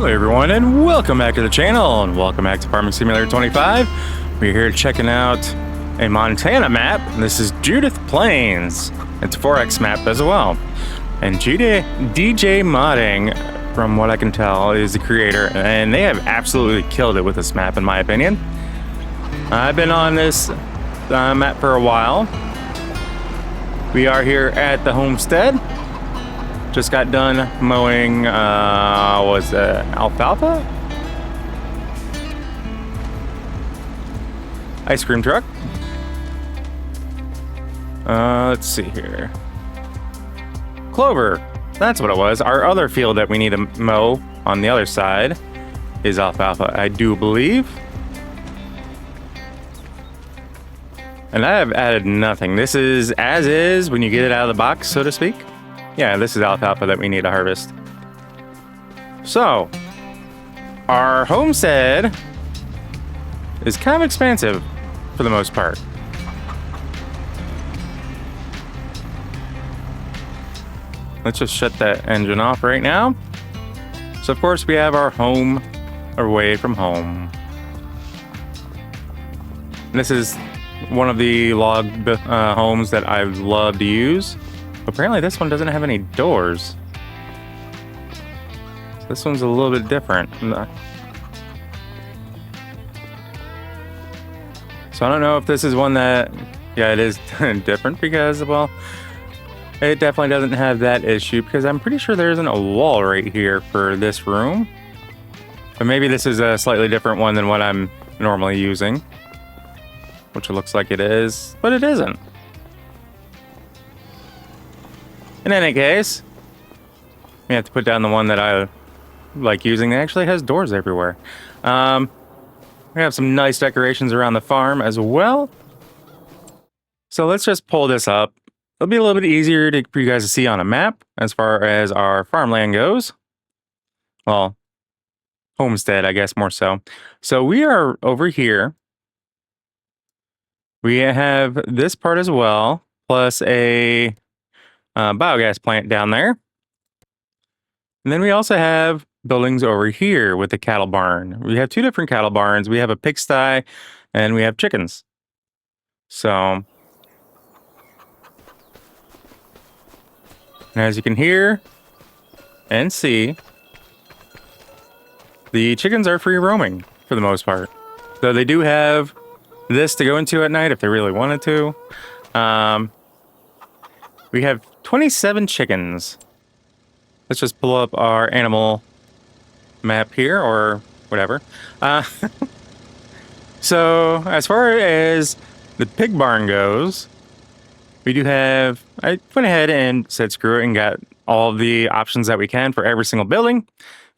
Hello everyone and welcome back to the channel and welcome back to Farming Simulator 25. We're here checking out a Montana map. This is Judith Plains. It's a 4X map as well. And DJ Modding, from what I can tell, is the creator, and they have absolutely killed it with this map in my opinion. I've been on this map for a while. We are here at the homestead. Just got done mowing, was it alfalfa? Ice cream truck. Let's see here. Clover. That's what it was. Our other field that we need to mow on the other side is alfalfa, I do believe. And I have added nothing. This is as is when you get it out of the box, so to speak. Yeah, this is alfalfa that we need to harvest. So, our homestead is kind of expansive for the most part. Let's just shut that engine off right now. So, of course, we have our home away from home. And this is one of the log homes that I love to use. Apparently this one doesn't have any doors. So this one's a little bit different. So I don't know if this is one that, yeah, it is different because, well, it definitely doesn't have that issue because I'm pretty sure there isn't a wall right here for this room. But maybe this is a slightly different one than what I'm normally using, which it looks like it is, but it isn't. In any case, we have to put down the one that I like using that actually has doors everywhere. We have some nice decorations around the farm as well. So let's just pull this up. It'll be a little bit easier for you guys to see on a map as far as our farmland goes. Well, homestead, I guess, more so. So we are over here. We have this part as well, plus a biogas plant down there. And then we also have buildings over here with the cattle barn. We have two different cattle barns. We have a pigsty and we have chickens. So, as you can hear and see, the chickens are free roaming for the most part. So they do have this to go into at night if they really wanted to. We have 27 chickens. Let's just pull up our animal map here or whatever. So as far as the pig barn goes, we do have, I went ahead and said screw it and got all the options that we can for every single building.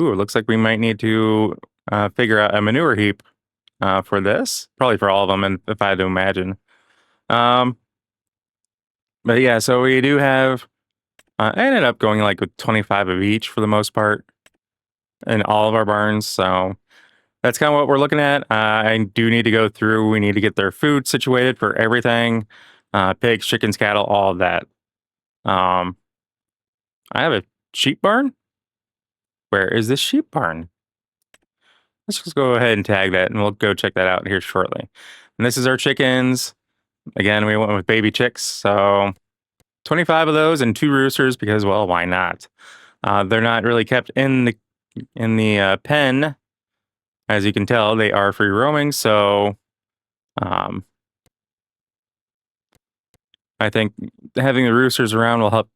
Ooh, it looks like we might need to figure out a manure heap for this. Probably for all of them, and if I had to imagine. But yeah, so we do have, I ended up going like with 25 of each for the most part in all of our barns. So that's kind of what we're looking at. I do need to go through, we need to get their food situated for everything. Pigs, chickens, cattle, all of that. I have a sheep barn. Where is this sheep barn? Let's just go ahead and tag that and we'll go check that out here shortly. And this is our chickens. Again, we went with baby chicks, so 25 of those and 2 roosters because, well, why not? They're not really kept in the pen. As you can tell, they are free roaming, so I think having the roosters around will help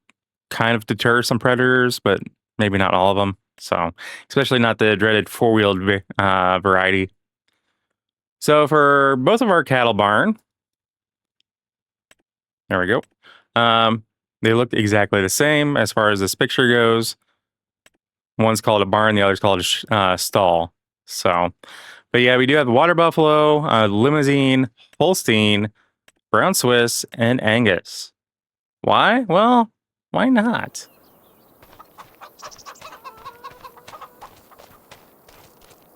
kind of deter some predators, but maybe not all of them. So, especially not the dreaded 4-wheeled variety. So for both of our cattle barn, there we go. They look exactly the same as far as this picture goes. One's called a barn, the other's called a stall. So, but yeah, we do have the water buffalo, limousine, Holstein, brown Swiss, and Angus. Why? Well, why not?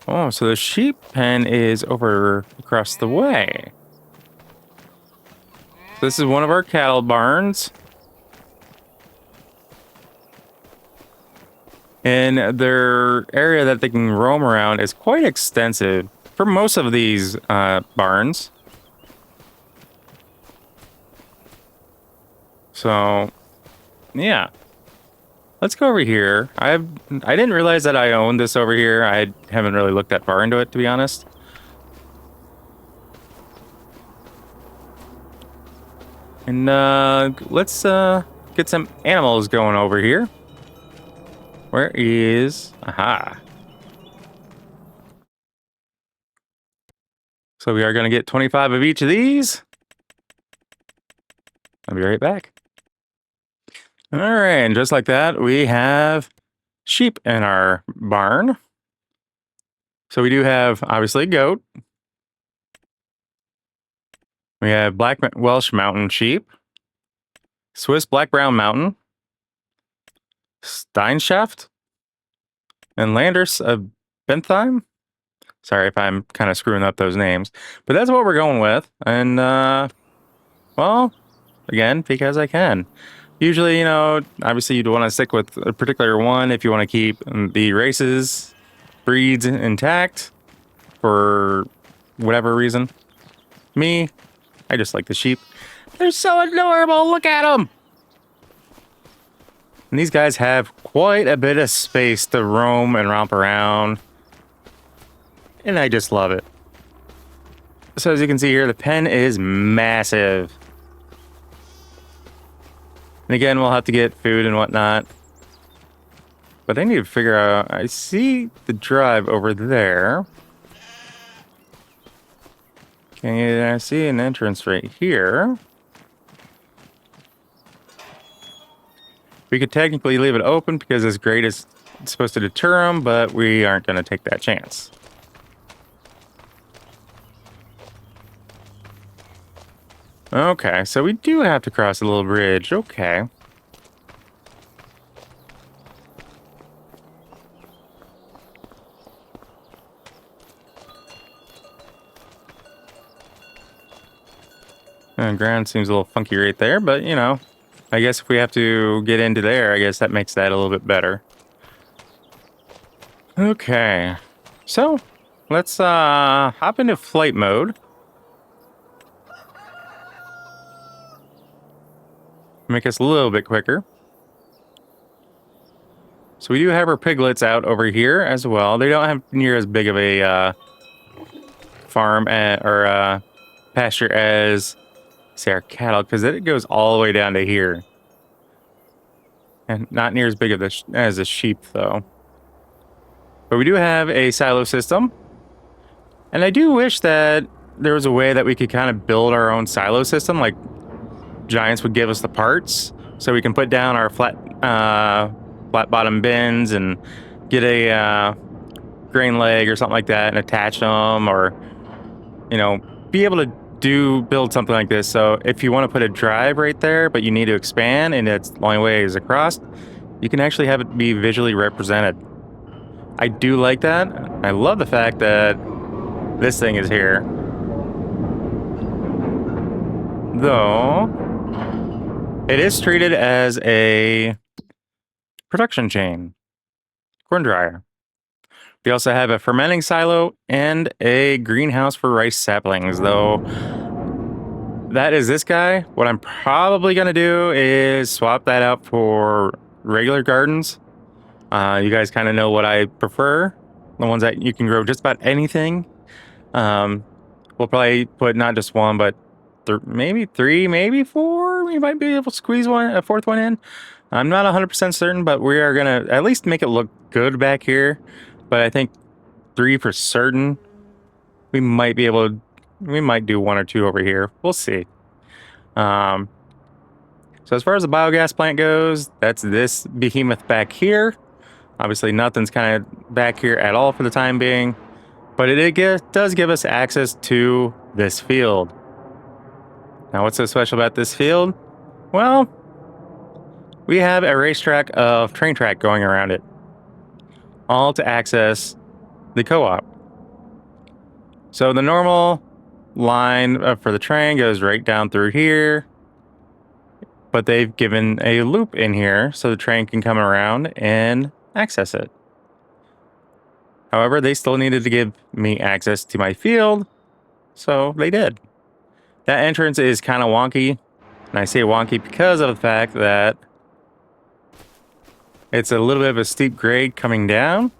Oh, so the sheep pen is over across the way. This is one of our cattle barns. And their area that they can roam around is quite extensive for most of these barns. So, yeah. Let's go over here. I didn't realize that I owned this over here. I haven't really looked that far into it, to be honest. And let's get some animals going over here. Where is... Aha. So we are going to get 25 of each of these. I'll be right back. All right, and just like that, we have sheep in our barn. So we do have, obviously, goat. We have Black Welsh Mountain sheep, Swiss Black Brown Mountain, Steinschaft, and Landers of Bentheim. Sorry if I'm kind of screwing up those names, but that's what we're going with. And, well, again, because I can. Usually, you know, obviously you'd want to stick with a particular one if you want to keep the races, breeds intact for whatever reason. Me, I just like the sheep. They're so adorable. Look at them. And these guys have quite a bit of space to roam and romp around. And I just love it. So as you can see here, the pen is massive. And again, we'll have to get food and whatnot. But I need to figure out... I see the drive over there. Okay, I see an entrance right here. We could technically leave it open because this grate is supposed to deter them, but we aren't going to take that chance. Okay, so we do have to cross a little bridge. Okay. Ground seems a little funky right there, but, you know, I guess if we have to get into there, I guess that makes that a little bit better. Okay. So, let's hop into flight mode. Make us a little bit quicker. So we do have our piglets out over here as well. They don't have near as big of a farm or pasture as, say, our cattle, because it goes all the way down to here. And not near as big of as a sheep, though. But we do have a silo system. And I do wish that there was a way that we could kind of build our own silo system, like Giants would give us the parts, so we can put down our flat bottom bins and get a grain leg or something like that and attach them, or, you know, be able to build something like this. So if you want to put a drive right there, but you need to expand and it's the only way is across, you can actually have it be visually represented. I do like that. I love the fact that this thing is here. Though, it is treated as a production chain. Corn dryer. We also have a fermenting silo and a greenhouse for rice saplings, though that is this guy. What I'm probably going to do is swap that out for regular gardens. You guys kind of know what I prefer. The ones that you can grow just about anything. We'll probably put not just one, but maybe 3, maybe 4. We might be able to squeeze a fourth one in. I'm not 100% certain, but we are going to at least make it look good back here. But I think 3 for certain. We might be able to, we might do 1 or 2 over here. We'll see. So as far as the biogas plant goes, that's this behemoth back here. Obviously nothing's kind of back here at all for the time being. But it does give us access to this field. Now what's so special about this field? Well, we have a racetrack of train track going around it. All to access the co-op. So the normal line for the train goes right down through here. But they've given a loop in here so the train can come around and access it. However, they still needed to give me access to my field, so they did. That entrance is kind of wonky, and I say wonky because of the fact that it's a little bit of a steep grade coming down.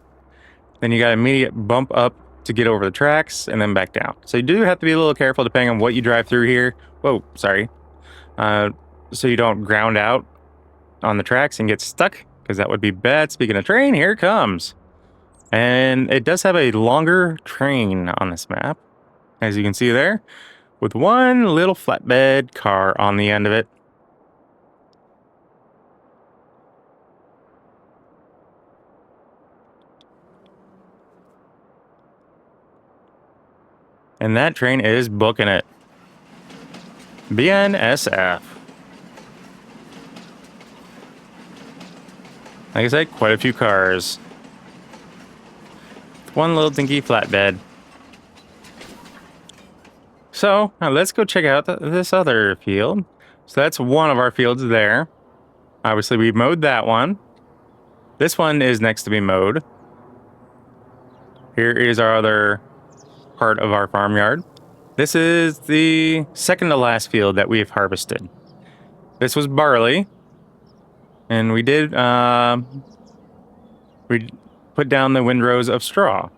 Then you got an immediate bump up to get over the tracks and then back down. So you do have to be a little careful depending on what you drive through here. Whoa, sorry. So you don't ground out on the tracks and get stuck, because that would be bad. Speaking of train, here it comes. And it does have a longer train on this map, as you can see there, with one little flatbed car on the end of it. And that train is booking it. BNSF. Like I said, quite a few cars. One little dinky flatbed. So, now let's go check out this other field. So that's one of our fields there. Obviously, we mowed that one. This one is next to be mowed. Here is our other part of our farmyard. This is the second to last field that we've harvested. This was barley, and we did we put down the windrows of straw.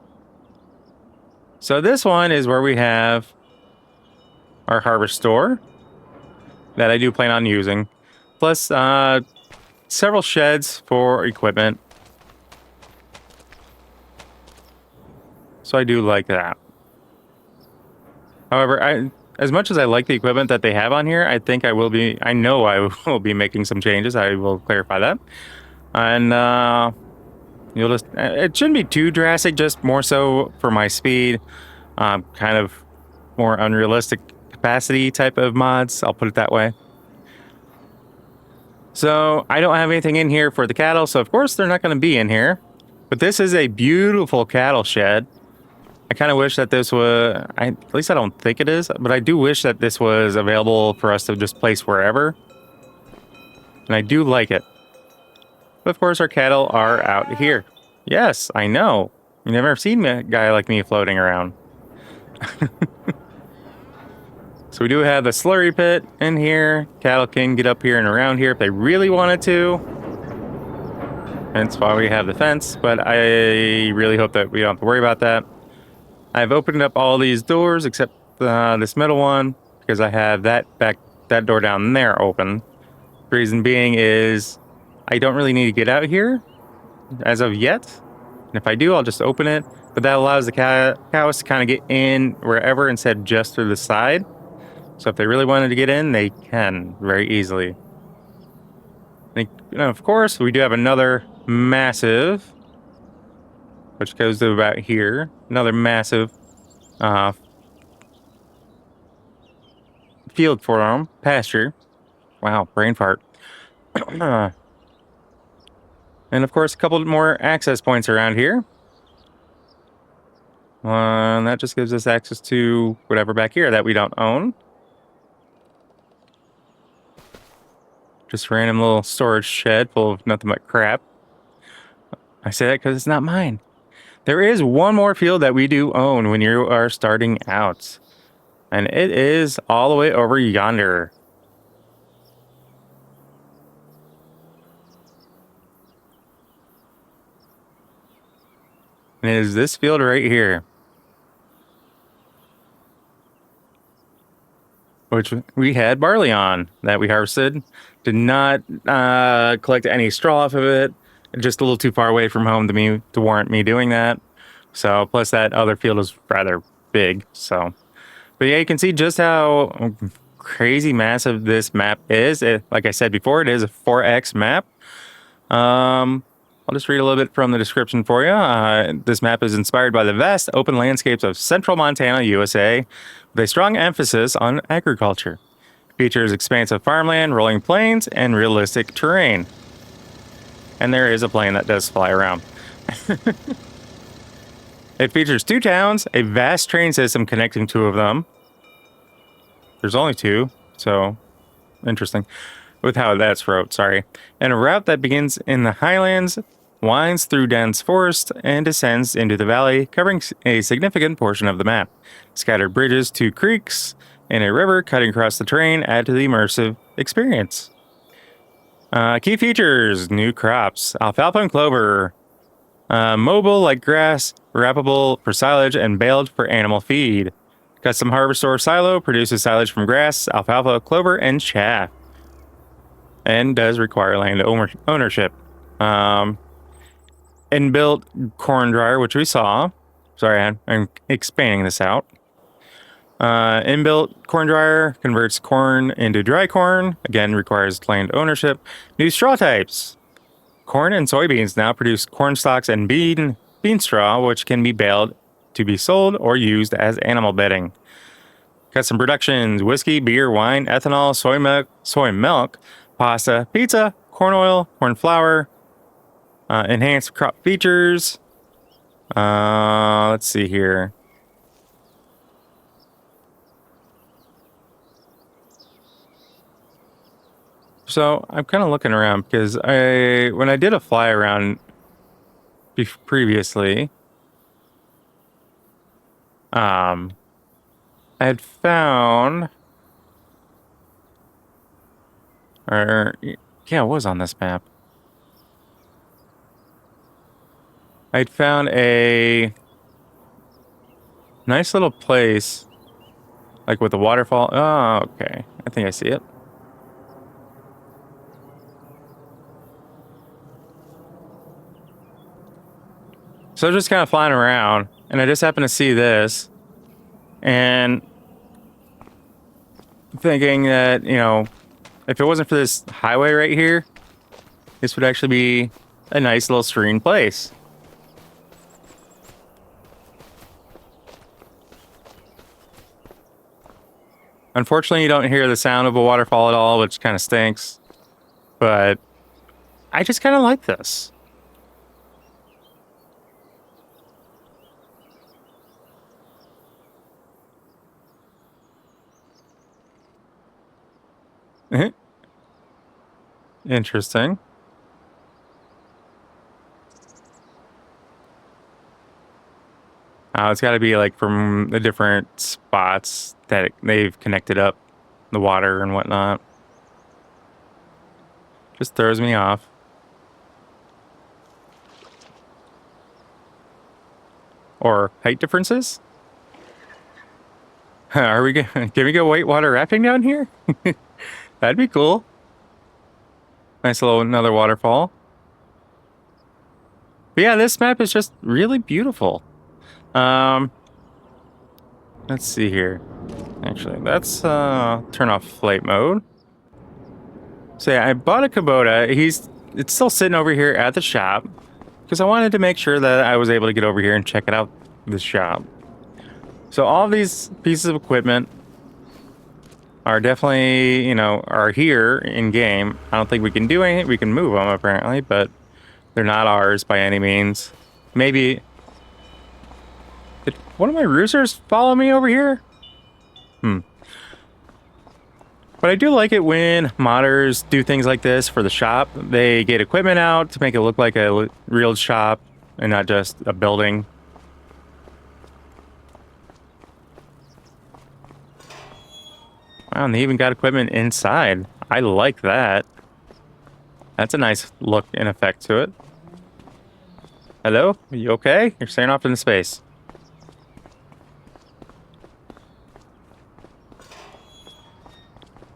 So this one is where we have our harvest store that I do plan on using, plus several sheds for equipment. So I do like that. However, as much as I like the equipment that they have on here, I know I will be making some changes. I will clarify that. And it shouldn't be too drastic, just more so for my speed, kind of more unrealistic capacity type of mods. I'll put it that way. So I don't have anything in here for the cattle, so of course they're not going to be in here. But this is a beautiful cattle shed. I kind of wish that this was, at least I don't think it is, but I do wish that this was available for us to just place wherever. And I do like it. But of course our cattle are out here. Yes, I know. You've never seen a guy like me floating around. So we do have the slurry pit in here. Cattle can get up here and around here if they really wanted to. That's why we have the fence, but I really hope that we don't have to worry about that. I've opened up all these doors except this middle one, because I have that door down there open. The reason being is I don't really need to get out here as of yet. And if I do, I'll just open it. But that allows the cows to kind of get in wherever instead of just through the side. So if they really wanted to get in, they can very easily. And of course, we do have another massive, which goes to about here. Another massive field for them, pasture. Wow, brain fart. And of course, a couple more access points around here. And that just gives us access to whatever back here that we don't own. Just random little storage shed full of nothing but crap. I say that because it's not mine. There is one more field that we do own when you are starting out. And it is all the way over yonder. And it is this field right here. Which we had barley on that we harvested. Did not collect any straw off of it. Just a little too far away from home to warrant me doing that. So, plus that other field is rather big. So, but yeah, you can see just how crazy massive this map is. Like I said before, it is a 4X map. I'll just read a little bit from the description for you. This map is inspired by the vast open landscapes of central Montana, USA, with a strong emphasis on agriculture. Features expansive farmland, rolling plains, and realistic terrain. And there is a plane that does fly around. It features 2 towns, a vast train system connecting 2 of them. There's only 2, so interesting. With how that's wrote, sorry. And a route that begins in the highlands winds through dense forest and descends into the valley, covering a significant portion of the map. Scattered bridges, 2 creeks, and a river cutting across the terrain add to the immersive experience. Key features: new crops, alfalfa and clover. Mobile like grass, wrappable for silage, and baled for animal feed. Custom harvest or silo produces silage from grass, alfalfa, clover, and chaff. And does require land ownership. Inbuilt corn dryer, which we saw. Sorry, I'm expanding this out. Inbuilt corn dryer converts corn into dry corn. Again, requires land ownership. New straw types. Corn and soybeans now produce corn stalks and bean straw, which can be baled to be sold or used as animal bedding. Custom productions: whiskey, beer, wine, ethanol, soy milk, pasta, pizza, corn oil, corn flour. Enhanced crop features. Let's see here. So I'm kind of looking around because when I did a fly around previously, I had found, or yeah, it was on this map. I'd found a nice little place, like with a waterfall. Oh, okay. I think I see it. So I was just kind of flying around, and I just happened to see this, and thinking that, you know, if it wasn't for this highway right here, this would actually be a nice little serene place. Unfortunately, you don't hear the sound of a waterfall at all, which kind of stinks, but I just kind of like this. Interesting. It's got to be like from the different spots that they've connected up the water and whatnot. Just throws me off. Or height differences? Are we can we go whitewater rafting down here? That'd be cool. Nice little another waterfall. But yeah, this map is just really beautiful. Let's see here. Actually, let's turn off flight mode. So yeah, I bought a Kubota. It's still sitting over here at the shop because I wanted to make sure that I was able to get over here and check it out, the shop. So all of these pieces of equipment are definitely, you know, are here in game. I don't think we can do anything. We can move them apparently, but they're not ours by any means. Maybe did one of my roosters follow me over here? But I do like it when modders do things like this for the shop. They get equipment out to make it look like a real shop and not just a building. Wow, and they even got equipment inside. I like that. That's a nice look and effect to it. Hello? Are you okay? You're staring off into space.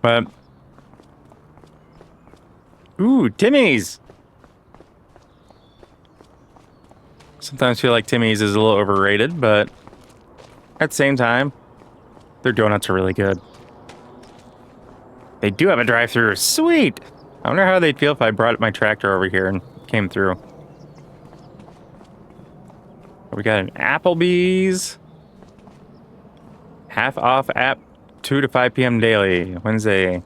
But... ooh, Timmy's! Sometimes feel like Timmy's is a little overrated, but at the same time, their donuts are really good. They do have a drive-thru. Sweet! I wonder how they'd feel if I brought my tractor over here and came through. We got an Applebee's. Half off app 2 to 5 p.m. daily. Wednesday.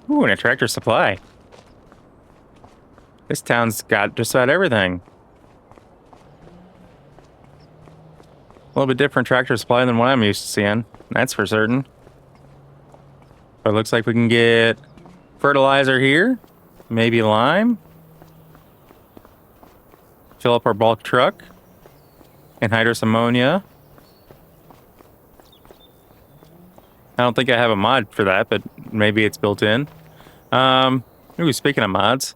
Ooh, and a Tractor Supply. This town's got just about everything. A little bit different Tractor Supply than what I'm used to seeing. That's for certain. But it looks like we can get fertilizer here. Maybe lime. fill up our bulk truck. Anhydrous ammonia. I don't think I have a mod for that, but maybe it's built in. Ooh, speaking of mods,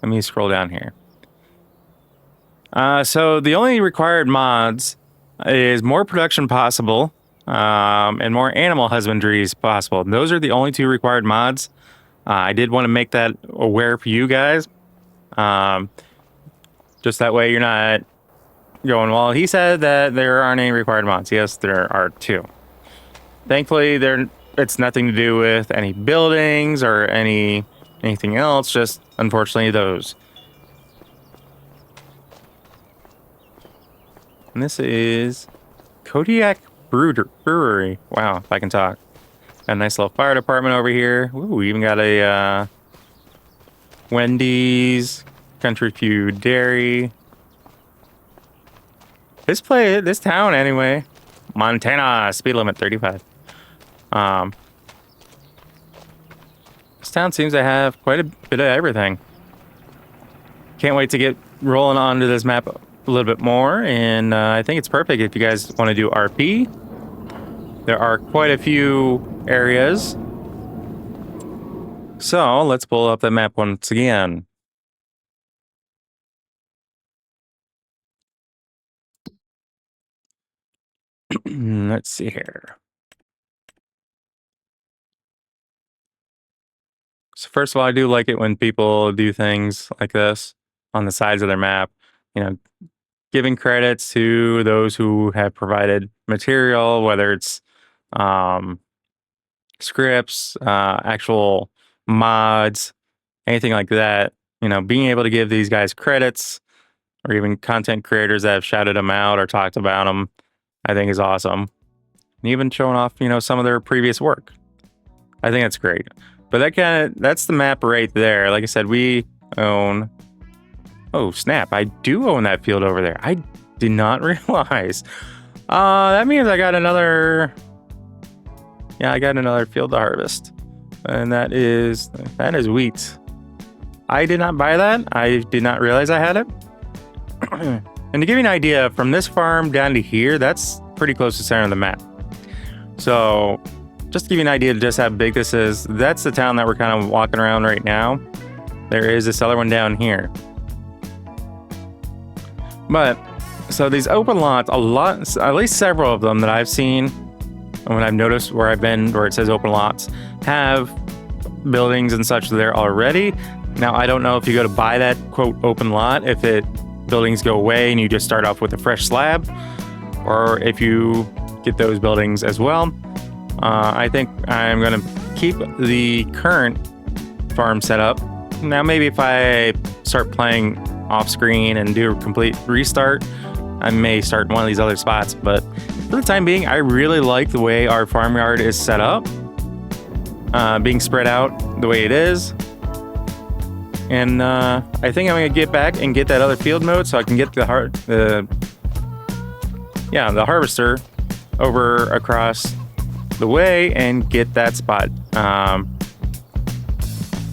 let me scroll down here. So the only required mods is more production possible, and more animal husbandry possible. Those are the only two required mods. I did want to make that aware for you guys. Just that way you're not going, well, he said that there aren't any required mods. Yes, there are two. Thankfully, it's nothing to do with any buildings or anything else, just unfortunately those. And this is Kodiak Brewery. Wow, if I can talk. Got a nice little fire department over here. Ooh, we even got a Wendy's, Country Feud Dairy. This town anyway. Montana, speed limit 35. This town seems to have quite a bit of everything. Can't wait to get rolling onto this map a little bit more, and I think it's perfect if you guys want to do RP. There are quite a few areas. So let's pull up the map once again. Let's see here. So first of all, I do like it when people do things like this on the sides of their map. You know, giving credits to those who have provided material, whether it's scripts, actual mods, anything like that. You know, being able to give these guys credits, or even content creators that have shouted them out or talked about them, I think is awesome. And even showing off, you know, some of their previous work. I think that's great. But that's the map right there. Like I said, we own... Oh, snap. I do own that field over there. I did not realize. That means I got another... Yeah, I got another field to harvest. And that is wheat. I did not buy that. I did not realize I had it. And to give you an idea, from this farm down to here, that's pretty close to the center of the map. So... just to give you an idea of just how big this is, that's the town that we're kind of walking around right now. There is this other one down here. But, so these open lots, at least several of them that I've seen, and when I've noticed where I've been, where it says open lots, have buildings and such there already. Now, I don't know if you go to buy that, quote, open lot, if buildings go away and you just start off with a fresh slab, or if you get those buildings as well. I think I'm going to keep the current farm setup. Now, maybe if I start playing off screen and do a complete restart, I may start in one of these other spots. But for the time being, I really like the way our farmyard is set up, being spread out the way it is. And I think I'm going to get back and get that other field mode so I can get the harvester over across the way and get that spot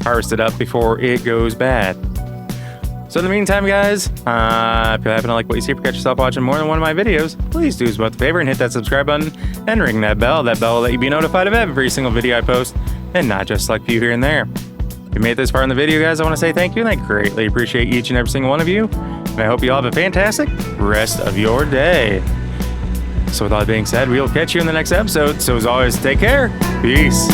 harvested up before it goes bad. So in the meantime, guys, if you happen to like what you see, or catch yourself watching more than one of my videos, please do us both a favor and hit that subscribe button and ring that bell. That bell will let you be notified of every single video I post, and not just like a few here and there. If you made this far in the video, guys, I want to say thank you, and I greatly appreciate each and every single one of you. And I hope you all have a fantastic rest of your day. So with all that being said, we will catch you in the next episode. So as always, take care. Peace.